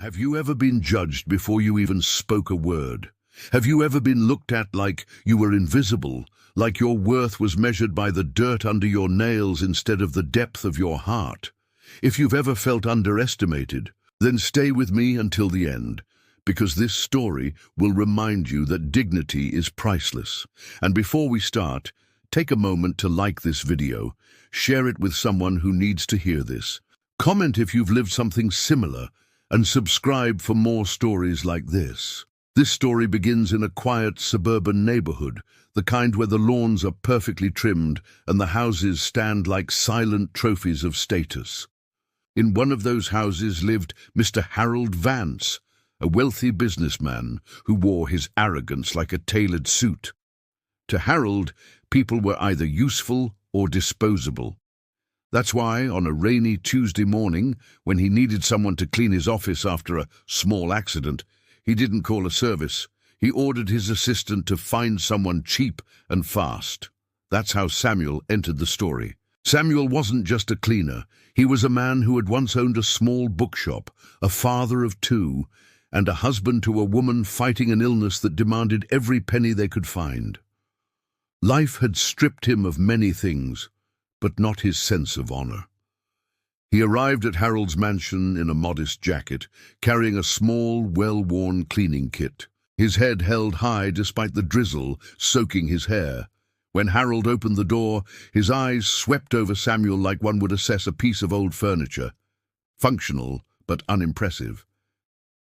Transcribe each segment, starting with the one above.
Have you ever been judged before you even spoke a word? Have you ever been looked at like you were invisible, like your worth was measured by the dirt under your nails instead of the depth of your heart? If you've ever felt underestimated, then stay with me until the end, because this story will remind you that dignity is priceless. And before we start, take a moment to like this video, share it with someone who needs to hear this. Comment if you've lived something similar, and subscribe for more stories like this. This story begins in a quiet suburban neighborhood, the kind where the lawns are perfectly trimmed and the houses stand like silent trophies of status. In one of those houses lived Mr. Harold Vance, a wealthy businessman who wore his arrogance like a tailored suit. To Harold, people were either useful or disposable. That's why, on a rainy Tuesday morning, when he needed someone to clean his office after a small accident, he didn't call a service. He ordered his assistant to find someone cheap and fast. That's how Samuel entered the story. Samuel wasn't just a cleaner. He was a man who had once owned a small bookshop, a father of two, and a husband to a woman fighting an illness that demanded every penny they could find. Life had stripped him of many things, but not his sense of honor. He arrived at Harold's mansion in a modest jacket, carrying a small, well-worn cleaning kit. His head held high despite the drizzle soaking his hair. When Harold opened the door, his eyes swept over Samuel like one would assess a piece of old furniture. Functional, but unimpressive.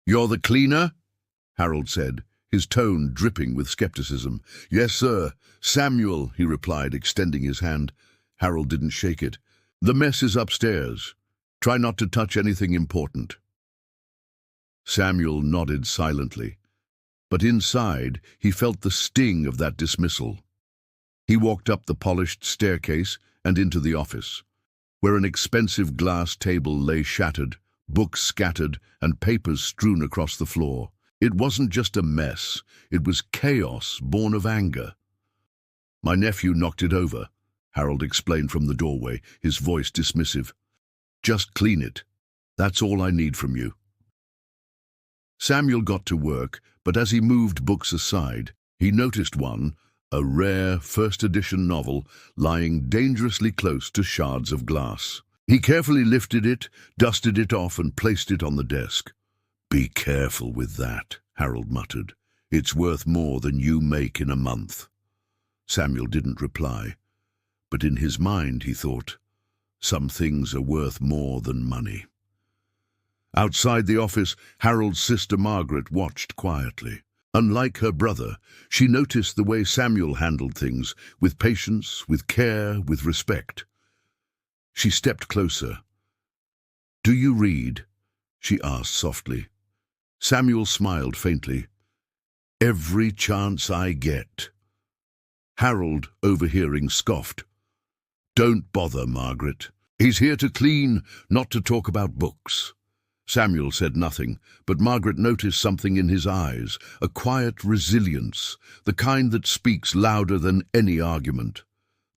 "You're the cleaner?" Harold said, his tone dripping with skepticism. "Yes, sir. Samuel," he replied, extending his hand. Harold didn't shake it. "The mess is upstairs. Try not to touch anything important." Samuel nodded silently, but inside he felt the sting of that dismissal. He walked up the polished staircase and into the office, where an expensive glass table lay shattered, books scattered, and papers strewn across the floor. It wasn't just a mess, it was chaos born of anger. "My nephew knocked it over," Harold explained from the doorway, his voice dismissive. "Just clean it. That's all I need from you." Samuel got to work, but as he moved books aside, he noticed one, a rare first-edition novel, lying dangerously close to shards of glass. He carefully lifted it, dusted it off, and placed it on the desk. "Be careful with that," Harold muttered. "It's worth more than you make in a month." Samuel didn't reply. But in his mind, he thought, some things are worth more than money. Outside the office, Harold's sister Margaret watched quietly. Unlike her brother, she noticed the way Samuel handled things, with patience, with care, with respect. She stepped closer. "Do you read?" she asked softly. Samuel smiled faintly. "Every chance I get." Harold, overhearing, scoffed. "Don't bother, Margaret. He's here to clean, not to talk about books." Samuel said nothing, but Margaret noticed something in his eyes, a quiet resilience, the kind that speaks louder than any argument.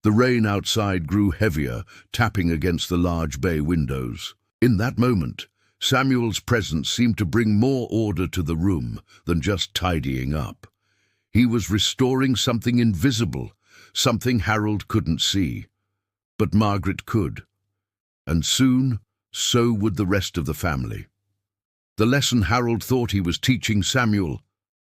The rain outside grew heavier, tapping against the large bay windows. In that moment, Samuel's presence seemed to bring more order to the room than just tidying up. He was restoring something invisible, something Harold couldn't see. But Margaret could, and soon so would the rest of the family. The lesson Harold thought he was teaching Samuel,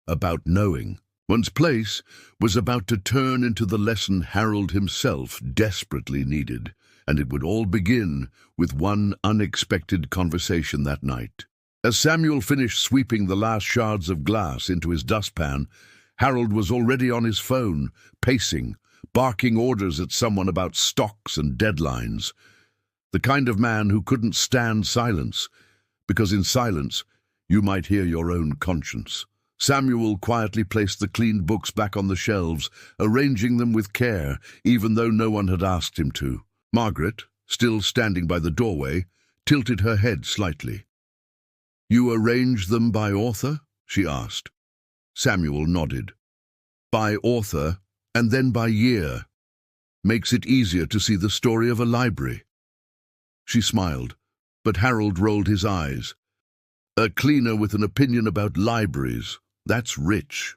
about knowing, one's place, was about to turn into the lesson Harold himself desperately needed, and it would all begin with one unexpected conversation that night. As Samuel finished sweeping the last shards of glass into his dustpan, Harold was already on his phone, pacing, barking orders at someone about stocks and deadlines. The kind of man who couldn't stand silence, because in silence you might hear your own conscience. Samuel quietly placed the cleaned books back on the shelves, arranging them with care, even though no one had asked him to. Margaret, still standing by the doorway, tilted her head slightly. "You arranged them by author?" she asked. Samuel nodded. "By author, and then by year. Makes it easier to see the story of a library." She smiled, but Harold rolled his eyes. A cleaner with an opinion about libraries. That's rich.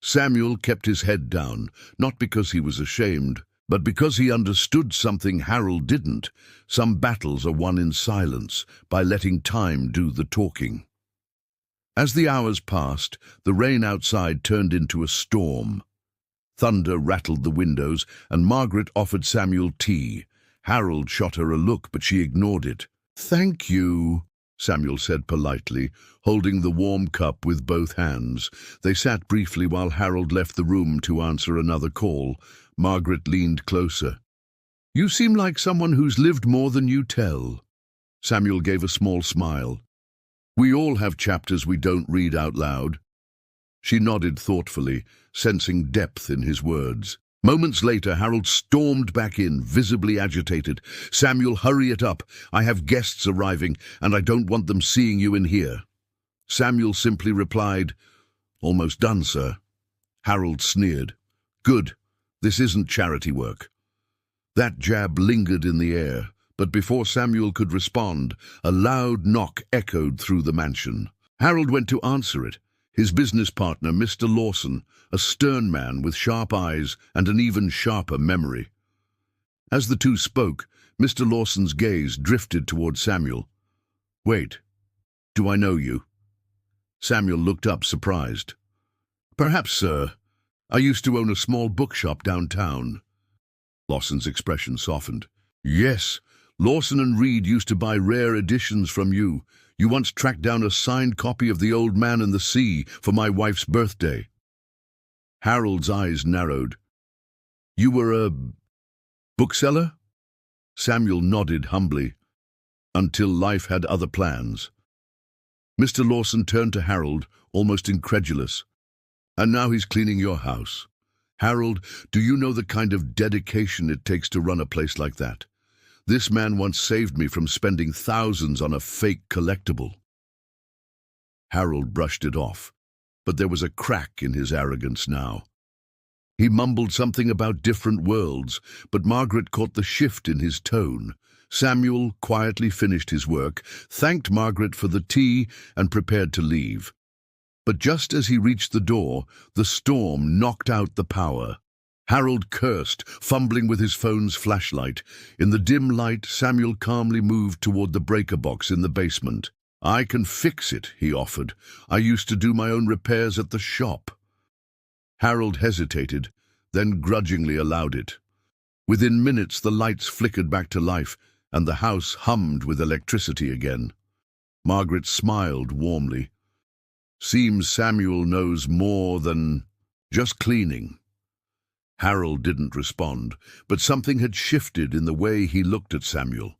Samuel kept his head down, not because he was ashamed, but because he understood something Harold didn't. Some battles are won in silence, by letting time do the talking. As the hours passed, the rain outside turned into a storm. Thunder rattled the windows, and Margaret offered Samuel tea. Harold shot her a look, but she ignored it. "Thank you," Samuel said politely, holding the warm cup with both hands. They sat briefly while Harold left the room to answer another call. Margaret leaned closer. "You seem like someone who's lived more than you tell." Samuel gave a small smile. "We all have chapters we don't read out loud." She nodded thoughtfully, sensing depth in his words. Moments later, Harold stormed back in, visibly agitated. "Samuel, hurry it up. I have guests arriving, and I don't want them seeing you in here." Samuel simply replied, "Almost done, sir." Harold sneered. "Good. This isn't charity work." That jab lingered in the air, but before Samuel could respond, a loud knock echoed through the mansion. Harold went to answer it. His business partner, Mr. Lawson, a stern man with sharp eyes and an even sharper memory. As the two spoke, Mr. Lawson's gaze drifted toward Samuel. "Wait, do I know you?" Samuel looked up, surprised. "Perhaps, sir. I used to own a small bookshop downtown." Lawson's expression softened. "Yes, Lawson and Reed used to buy rare editions from you. You once tracked down a signed copy of The Old Man and the Sea for my wife's birthday." Harold's eyes narrowed. "You were a bookseller?" Samuel nodded humbly. "Until life had other plans." Mr. Lawson turned to Harold, almost incredulous. "And now he's cleaning your house. Harold, do you know the kind of dedication it takes to run a place like that? This man once saved me from spending thousands on a fake collectible." Harold brushed it off, but there was a crack in his arrogance now. He mumbled something about different worlds, but Margaret caught the shift in his tone. Samuel quietly finished his work, thanked Margaret for the tea, and prepared to leave. But just as he reached the door, the storm knocked out the power. Harold cursed, fumbling with his phone's flashlight. In the dim light, Samuel calmly moved toward the breaker box in the basement. "I can fix it," he offered. "I used to do my own repairs at the shop." Harold hesitated, then grudgingly allowed it. Within minutes, the lights flickered back to life, and the house hummed with electricity again. Margaret smiled warmly. "Seems Samuel knows more than just cleaning." Harold didn't respond, but something had shifted in the way he looked at Samuel.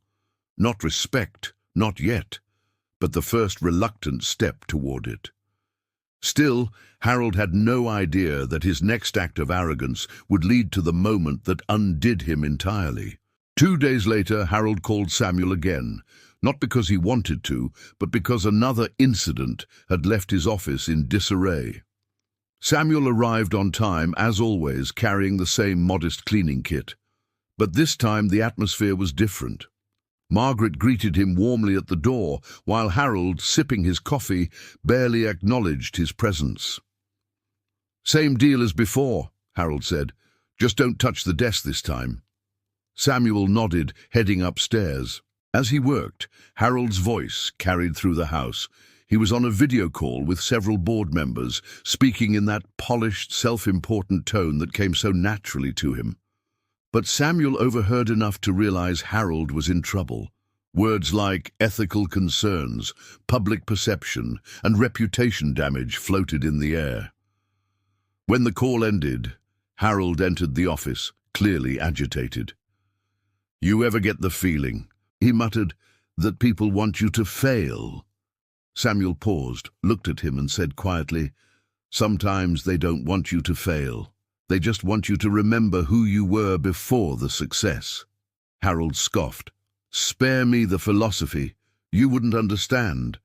Not respect, not yet, but the first reluctant step toward it. Still, Harold had no idea that his next act of arrogance would lead to the moment that undid him entirely. 2 days later, Harold called Samuel again, not because he wanted to, but because another incident had left his office in disarray. Samuel arrived on time, as always, carrying the same modest cleaning kit. But this time the atmosphere was different. Margaret greeted him warmly at the door, while Harold, sipping his coffee, barely acknowledged his presence. "Same deal as before," Harold said. "Just don't touch the desk this time." Samuel nodded, heading upstairs. As he worked, Harold's voice carried through the house. He was on a video call with several board members, speaking in that polished, self-important tone that came so naturally to him. But Samuel overheard enough to realize Harold was in trouble. Words like ethical concerns, public perception, and reputation damage floated in the air. When the call ended, Harold entered the office, clearly agitated. "You ever get the feeling," he muttered, "that people want you to fail?" Samuel paused, looked at him and said quietly, "Sometimes they don't want you to fail. They just want you to remember who you were before the success." Harold scoffed. "Spare me the philosophy. You wouldn't understand."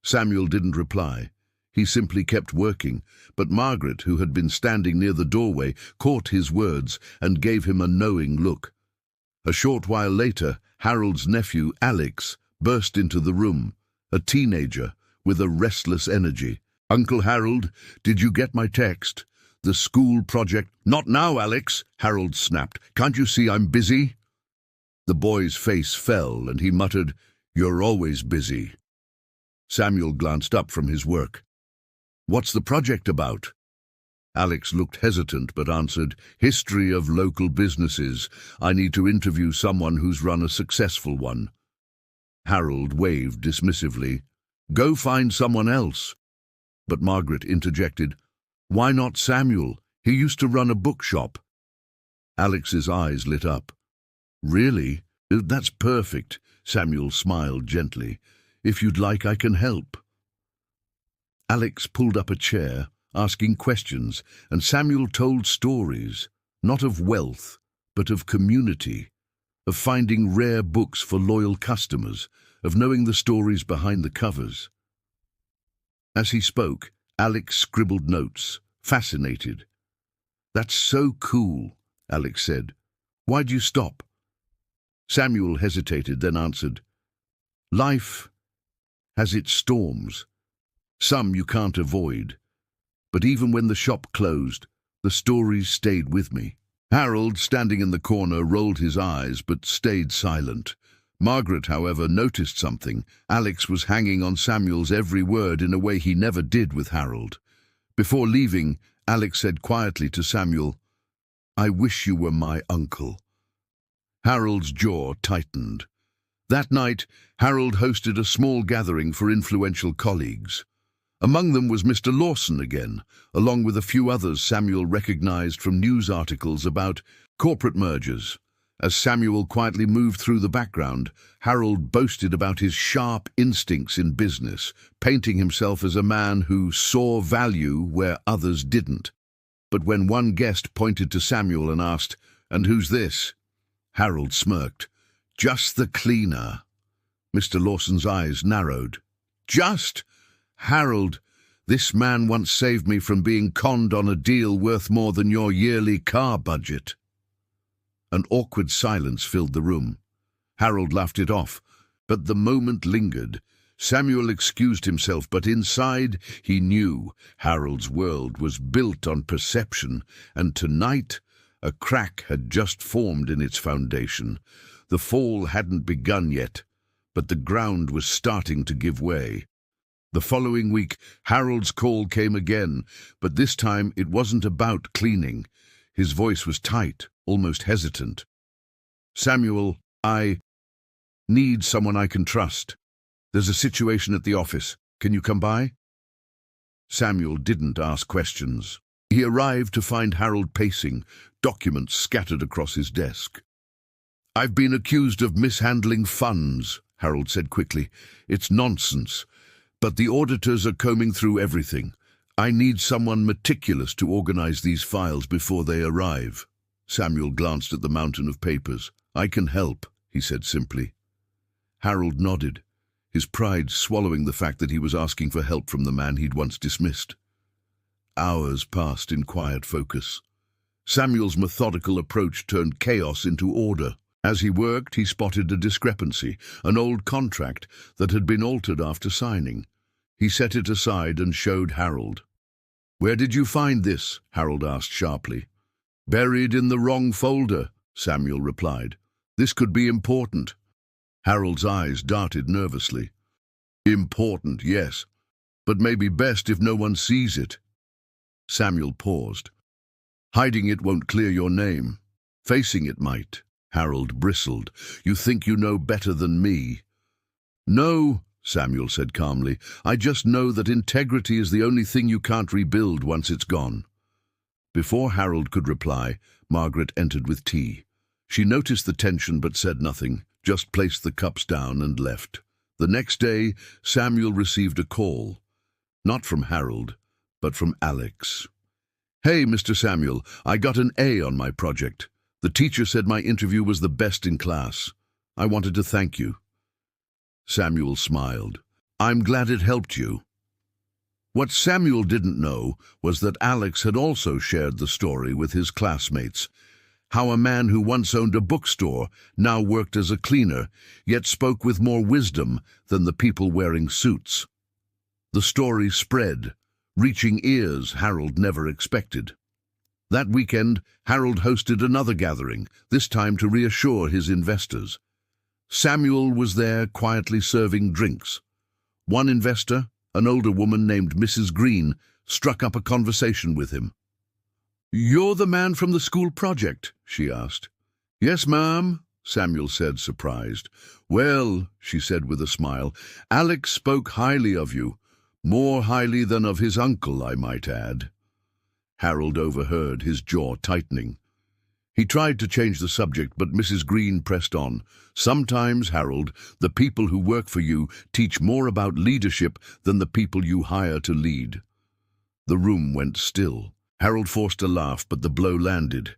Samuel didn't reply. He simply kept working, but Margaret, who had been standing near the doorway, caught his words and gave him a knowing look. A short while later, Harold's nephew, Alex, burst into the room. A teenager, with a restless energy. "Uncle Harold, did you get my text? The school project—" "Not now, Alex," Harold snapped. "Can't you see I'm busy?" The boy's face fell, and he muttered, "You're always busy." Samuel glanced up from his work. "What's the project about?" Alex looked hesitant but answered, "History of local businesses. I need to interview someone who's run a successful one." Harold waved dismissively. "Go find someone else." But Margaret interjected, "Why not Samuel? He used to run a bookshop." Alex's eyes lit up. "Really? That's perfect." Samuel smiled gently. "If you'd like, I can help." Alex pulled up a chair, asking questions, and Samuel told stories, not of wealth, but of community, of finding rare books for loyal customers, of knowing the stories behind the covers. As he spoke, Alex scribbled notes, fascinated. "That's so cool," Alex said. "Why'd you stop?" Samuel hesitated, then answered, "Life has its storms. Some you can't avoid. But even when the shop closed, the stories stayed with me." Harold, standing in the corner, rolled his eyes but stayed silent. Margaret, however, noticed something. Alex was hanging on Samuel's every word in a way he never did with Harold. Before leaving, Alex said quietly to Samuel, "I wish you were my uncle." Harold's jaw tightened. That night, Harold hosted a small gathering for influential colleagues. Among them was Mr. Lawson again, along with a few others Samuel recognized from news articles about corporate mergers. As Samuel quietly moved through the background, Harold boasted about his sharp instincts in business, painting himself as a man who saw value where others didn't. But when one guest pointed to Samuel and asked, "And who's this?" Harold smirked. "Just the cleaner." Mr. Lawson's eyes narrowed. "Just? Harold, this man once saved me from being conned on a deal worth more than your yearly car budget." An awkward silence filled the room. Harold laughed it off, but the moment lingered. Samuel excused himself, but inside he knew Harold's world was built on perception, and tonight a crack had just formed in its foundation. The fall hadn't begun yet, but the ground was starting to give way. The following week, Harold's call came again, but this time it wasn't about cleaning. His voice was tight, almost hesitant. "Samuel, I need someone I can trust. There's a situation at the office. Can you come by?" Samuel didn't ask questions. He arrived to find Harold pacing, documents scattered across his desk. "I've been accused of mishandling funds," Harold said quickly. "It's nonsense. But the auditors are combing through everything. I need someone meticulous to organize these files before they arrive." Samuel glanced at the mountain of papers. "I can help," he said simply. Harold nodded, his pride swallowing the fact that he was asking for help from the man he'd once dismissed. Hours passed in quiet focus. Samuel's methodical approach turned chaos into order. As he worked, he spotted a discrepancy, an old contract that had been altered after signing. He set it aside and showed Harold. "Where did you find this?" Harold asked sharply. "Buried in the wrong folder," Samuel replied. "This could be important." Harold's eyes darted nervously. "Important, yes, but maybe best if no one sees it." Samuel paused. "Hiding it won't clear your name. Facing it might." Harold bristled. "You think you know better than me." "No," Samuel said calmly. "I just know that integrity is the only thing you can't rebuild once it's gone." Before Harold could reply, Margaret entered with tea. She noticed the tension but said nothing, just placed the cups down and left. The next day, Samuel received a call. Not from Harold, but from Alex. "Hey, Mr. Samuel, I got an A on my project. The teacher said my interview was the best in class. I wanted to thank you." Samuel smiled. "I'm glad it helped you." What Samuel didn't know was that Alex had also shared the story with his classmates. How a man who once owned a bookstore now worked as a cleaner, yet spoke with more wisdom than the people wearing suits. The story spread, reaching ears Harold never expected. That weekend, Harold hosted another gathering, this time to reassure his investors. Samuel was there quietly serving drinks. One investor, an older woman named Mrs. Green, struck up a conversation with him. "You're the man from the school project?" she asked. "Yes, ma'am," Samuel said, surprised. "Well," she said with a smile, "Alex spoke highly of you. More highly than of his uncle, I might add." Harold overheard, his jaw tightening. He tried to change the subject, but Mrs. Green pressed on. "Sometimes, Harold, the people who work for you teach more about leadership than the people you hire to lead." The room went still. Harold forced a laugh, but the blow landed.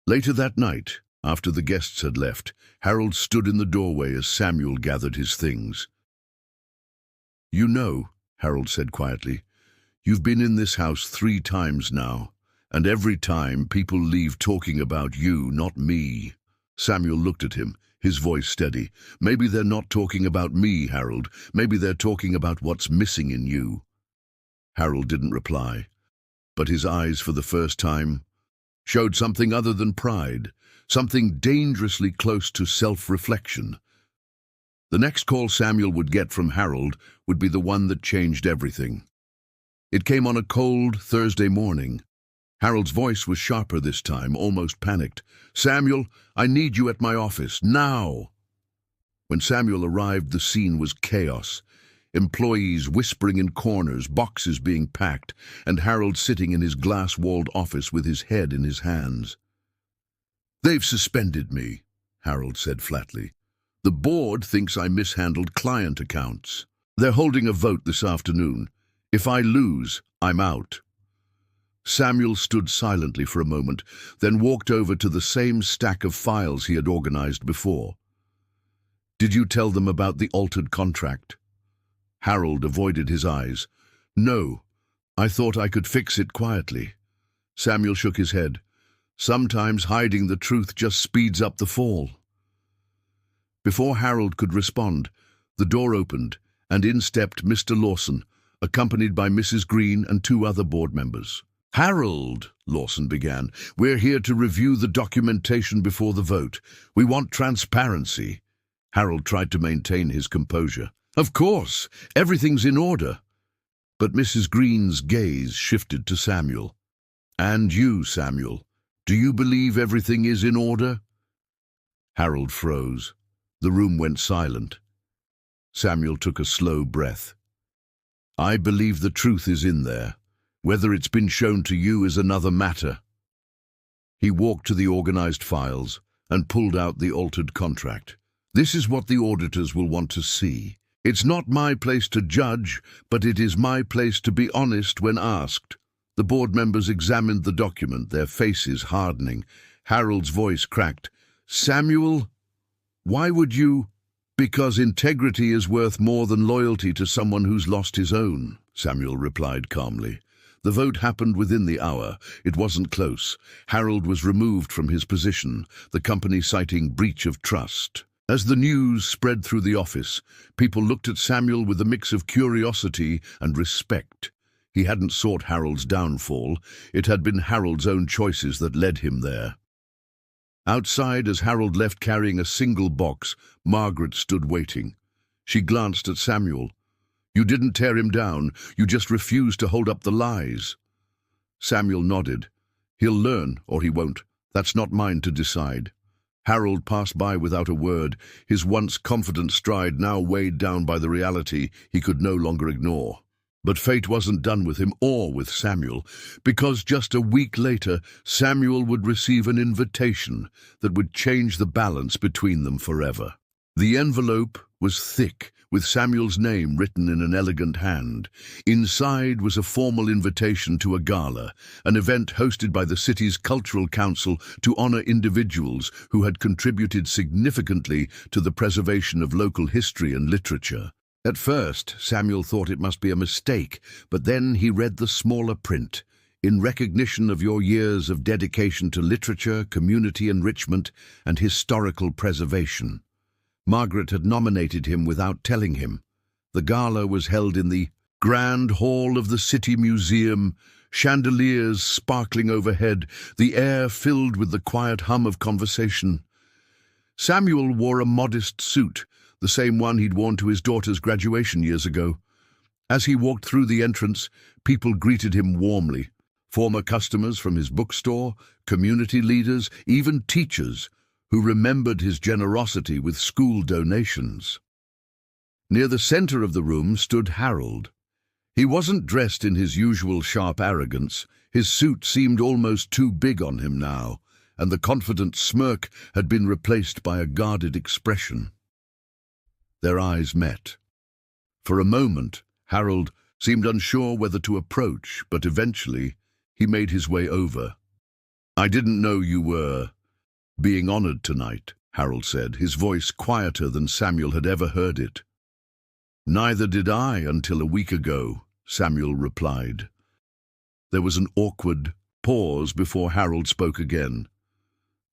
Later that night, after the guests had left, Harold stood in the doorway as Samuel gathered his things. "You know," Harold said quietly, "you've been in this house 3 times now, and every time people leave talking about you, not me." Samuel looked at him, his voice steady. "Maybe they're not talking about me, Harold. Maybe they're talking about what's missing in you." Harold didn't reply, but his eyes, for the first time, showed something other than pride, something dangerously close to self-reflection. The next call Samuel would get from Harold would be the one that changed everything. It came on a cold Thursday morning. Harold's voice was sharper this time, almost panicked. "Samuel, I need you at my office, now!" When Samuel arrived, the scene was chaos. Employees whispering in corners, boxes being packed, and Harold sitting in his glass-walled office with his head in his hands. "They've suspended me," Harold said flatly. "The board thinks I mishandled client accounts. They're holding a vote this afternoon. If I lose, I'm out." Samuel stood silently for a moment, then walked over to the same stack of files he had organized before. "Did you tell them about the altered contract?" Harold avoided his eyes. "No, I thought I could fix it quietly." Samuel shook his head. "Sometimes hiding the truth just speeds up the fall." Before Harold could respond, the door opened, and in stepped Mr. Lawson, accompanied by Mrs. Green and 2 other board members. "Harold," Lawson began, "we're here to review the documentation before the vote. We want transparency." Harold tried to maintain his composure. "Of course, everything's in order." But Mrs. Green's gaze shifted to Samuel. "And you, Samuel, do you believe everything is in order?" Harold froze. The room went silent. Samuel took a slow breath. "I believe the truth is in there. Whether it's been shown to you is another matter." He walked to the organized files and pulled out the altered contract. "This is what the auditors will want to see. It's not my place to judge, but it is my place to be honest when asked." The board members examined the document, their faces hardening. Harold's voice cracked. "Samuel, why would you—" "Because integrity is worth more than loyalty to someone who's lost his own," Samuel replied calmly. The vote happened within the hour. It wasn't close. Harold was removed from his position, the company citing breach of trust. As the news spread through the office, people looked at Samuel with a mix of curiosity and respect. He hadn't sought Harold's downfall. It had been Harold's own choices that led him there. Outside, as Harold left carrying a single box, Margaret stood waiting. She glanced at Samuel. "You didn't tear him down. You just refused to hold up the lies." Samuel nodded. "He'll learn, or he won't. That's not mine to decide." Harold passed by without a word, his once confident stride now weighed down by the reality he could no longer ignore. But fate wasn't done with him or with Samuel, because just a week later, Samuel would receive an invitation that would change the balance between them forever. The envelope was thick, with Samuel's name written in an elegant hand. Inside was a formal invitation to a gala, an event hosted by the city's cultural council to honor individuals who had contributed significantly to the preservation of local history and literature. At first, Samuel thought it must be a mistake, but then he read the smaller print. "In recognition of your years of dedication to literature, community enrichment, and historical preservation." Margaret had nominated him without telling him. The gala was held in the Grand hall of the city museum, chandeliers sparkling overhead, the air filled with the quiet hum of conversation. Samuel wore a modest suit, the same one he'd worn to his daughter's graduation years ago. As he walked through the entrance, people greeted him warmly. Former customers from his bookstore, community leaders, even teachers who remembered his generosity with school donations. Near the center of the room stood Harold. He wasn't dressed in his usual sharp arrogance. His suit seemed almost too big on him now, and the confident smirk had been replaced by a guarded expression. Their eyes met. For a moment, Harold seemed unsure whether to approach, but eventually he made his way over. "I didn't know you were being honored tonight," Harold said, his voice quieter than Samuel had ever heard it. "Neither did I until a week ago," Samuel replied. There was an awkward pause before Harold spoke again.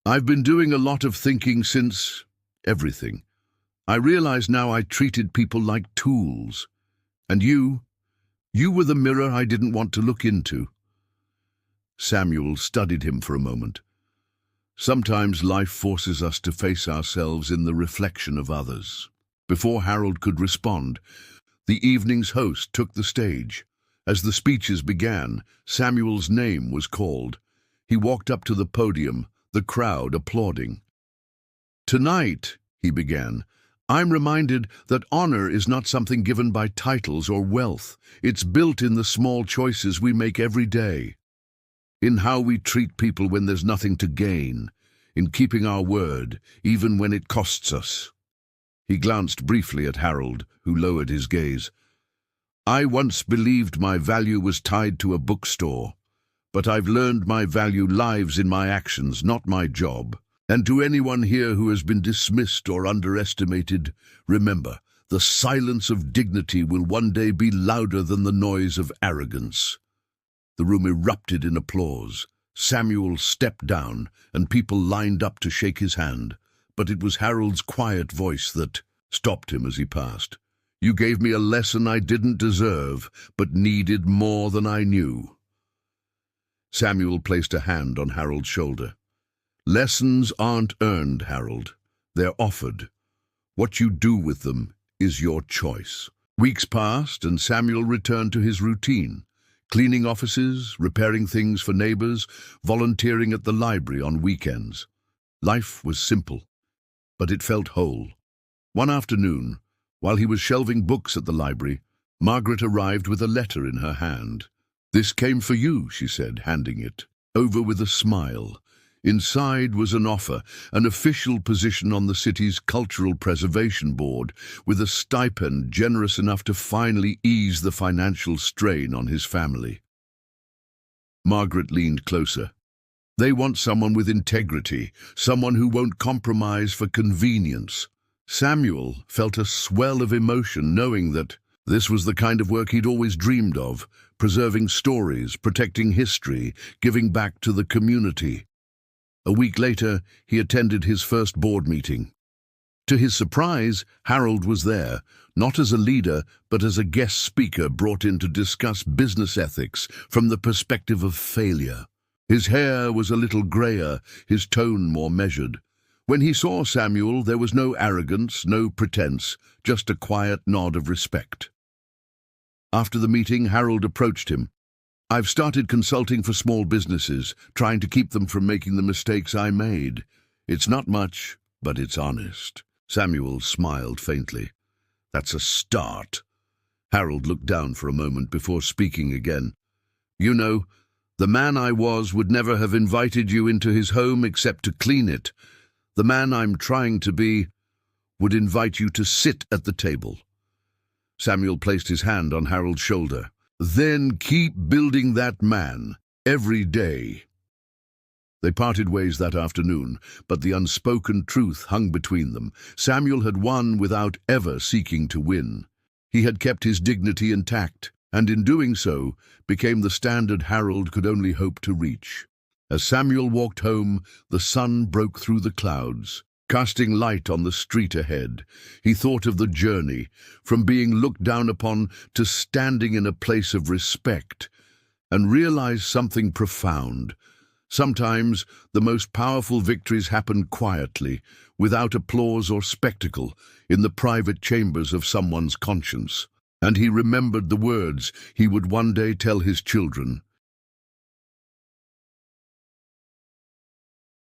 "I've been doing a lot of thinking since everything. I realize now I treated people like tools. And you were the mirror I didn't want to look into." Samuel studied him for a moment. Sometimes life forces us to face ourselves in the reflection of others. Before Harold could respond, the evening's host took the stage. As the speeches began, Samuel's name was called. He walked up to the podium, the crowd applauding. "Tonight," he began, "I'm reminded that honor is not something given by titles or wealth. It's built in the small choices we make every day. In how we treat people when there's nothing to gain. In keeping our word, even when it costs us." He glanced briefly at Harold, who lowered his gaze. "I once believed my value was tied to a bookstore, but I've learned my value lies in my actions, not my job. And to anyone here who has been dismissed or underestimated, remember, the silence of dignity will one day be louder than the noise of arrogance." The room erupted in applause. Samuel stepped down, and people lined up to shake his hand. But it was Harold's quiet voice that stopped him as he passed. "You gave me a lesson I didn't deserve, but needed more than I knew." Samuel placed a hand on Harold's shoulder. "Lessons aren't earned, Harold. They're offered. What you do with them is your choice." Weeks passed, and Samuel returned to his routine, cleaning offices, repairing things for neighbors, volunteering at the library on weekends. Life was simple, but it felt whole. One afternoon, while he was shelving books at the library, Margaret arrived with a letter in her hand. "This came for you," she said, handing it over with a smile. Inside was an offer, an official position on the city's Cultural Preservation Board, with a stipend generous enough to finally ease the financial strain on his family. Margaret leaned closer. "They want someone with integrity, someone who won't compromise for convenience." Samuel felt a swell of emotion knowing that this was the kind of work he'd always dreamed of, preserving stories, protecting history, giving back to the community. A week later, he attended his first board meeting. To his surprise, Harold was there, not as a leader, but as a guest speaker brought in to discuss business ethics from the perspective of failure. His hair was a little grayer, his tone more measured. When he saw Samuel, there was no arrogance, no pretense, just a quiet nod of respect. After the meeting, Harold approached him. "I've started consulting for small businesses, trying to keep them from making the mistakes I made. It's not much, but it's honest." Samuel smiled faintly. "That's a start." Harold looked down for a moment before speaking again. "You know, the man I was would never have invited you into his home except to clean it. The man I'm trying to be would invite you to sit at the table." Samuel placed his hand on Harold's shoulder. "Then keep building that man, every day." They parted ways that afternoon, but the unspoken truth hung between them. Samuel had won without ever seeking to win. He had kept his dignity intact, and in doing so, became the standard Harold could only hope to reach. As Samuel walked home, the sun broke through the clouds. Casting light on the street ahead, he thought of the journey, from being looked down upon to standing in a place of respect, and realized something profound. Sometimes the most powerful victories happen quietly, without applause or spectacle, in the private chambers of someone's conscience. And he remembered the words he would one day tell his children.